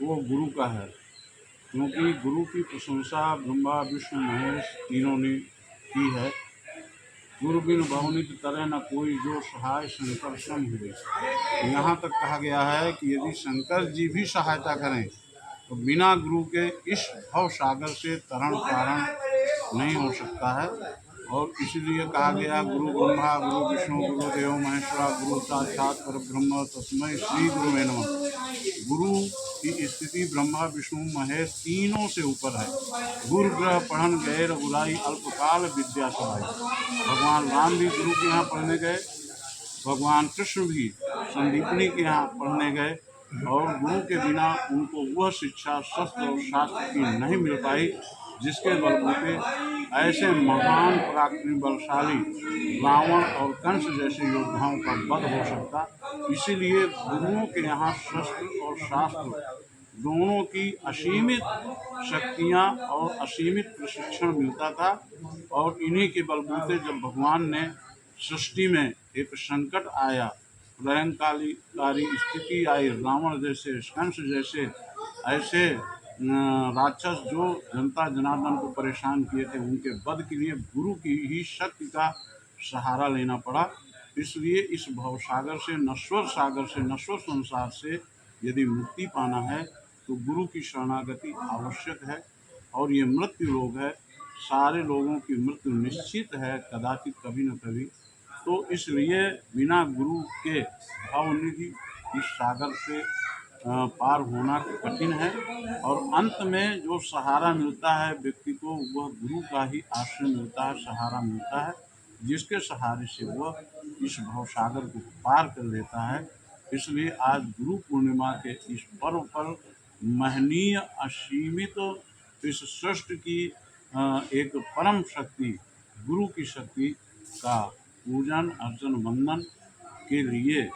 वो गुरु का है, क्योंकि गुरु की प्रशंसा ब्रह्मा विष्णु महेश तीनों ने की है। गुरु बिन बहुनित तरह न कोई, जो सहाय शंकर सम हुए। यहाँ तक कहा गया है कि यदि शंकर जी भी सहायता करें तो बिना गुरु के इस भव सागर से तरण तारण नहीं हो सकता है। और इसीलिए कहा गया गुरु ब्रह्मा गुरु विष्णु गुरु देव महेश्वरा गुरु साक्षात परब्रह्म तस्मै श्री गुरुवे नमः। गुरु की स्थिति ब्रह्मा विष्णु महेश तीनों से ऊपर है। गुरु ग्रह पढ़न गए रघुराई, अल्पकाल विद्या सहाय। भगवान राम भी गुरु के यहाँ पढ़ने गए, भगवान कृष्ण भी संदीपनी के यहाँ पढ़ने गए, और गुरु के बिना उनको वह शिक्षा शस्त्र और शास्त्र की नहीं मिल पाई जिसके बलबूते ऐसे महान पराक्रमी बलशाली रावण और कंस जैसे योद्धाओं का वध हो सकता। इसीलिए गुरुओं के यहाँ शस्त्र और शास्त्र दोनों की असीमित शक्तियाँ और असीमित प्रशिक्षण मिलता था। और इन्हीं के बलबूते जब भगवान ने सृष्टि में एक संकट आया, प्रलयंकारी स्थिति आई, रावण जैसे कंस जैसे ऐसे राक्षस जो जनता जनार्दन को परेशान किए थे, उनके वध के लिए गुरु की ही शक्ति का सहारा लेना पड़ा। इसलिए इस भवसागर से, नश्वर सागर से, नश्वर संसार से यदि मुक्ति पाना है तो गुरु की शरणागति आवश्यक है। और ये मृत्यु लोग है, सारे लोगों की मृत्यु निश्चित है कदाचित कभी न कभी। तो इसलिए बिना गुरु के भावनिधि इस सागर से पार होना कठिन है। और अंत में जो सहारा मिलता है व्यक्ति को, वह गुरु का ही आश्रय मिलता है, सहारा मिलता है, जिसके सहारे से वह इस भवसागर को पार कर लेता है। इसलिए आज गुरु पूर्णिमा के इस पर्व पर महनीय असीमित इस सृष्टि की एक परम शक्ति गुरु की शक्ति का पूजन अर्चन वंदन के लिए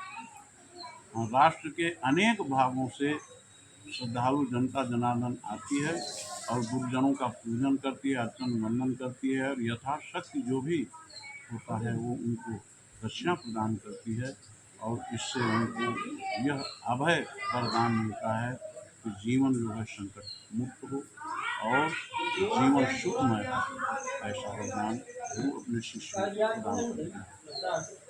राष्ट्र के अनेक भागों से श्रद्धालु जनता जनार्दन आती है और गुरुजनों का पूजन करती है, अर्चन वंदन करती है, और यथाशक्ति जो भी होता है वो उनको दक्षिणा प्रदान करती है। और इससे उनको यह अभय वरदान मिलता है कि जीवन जो है संकट मुक्त हो और जीवन सुखमय हो। ऐसा वरदान गुरु अपने शिष्यों को प्रदान करते हैं।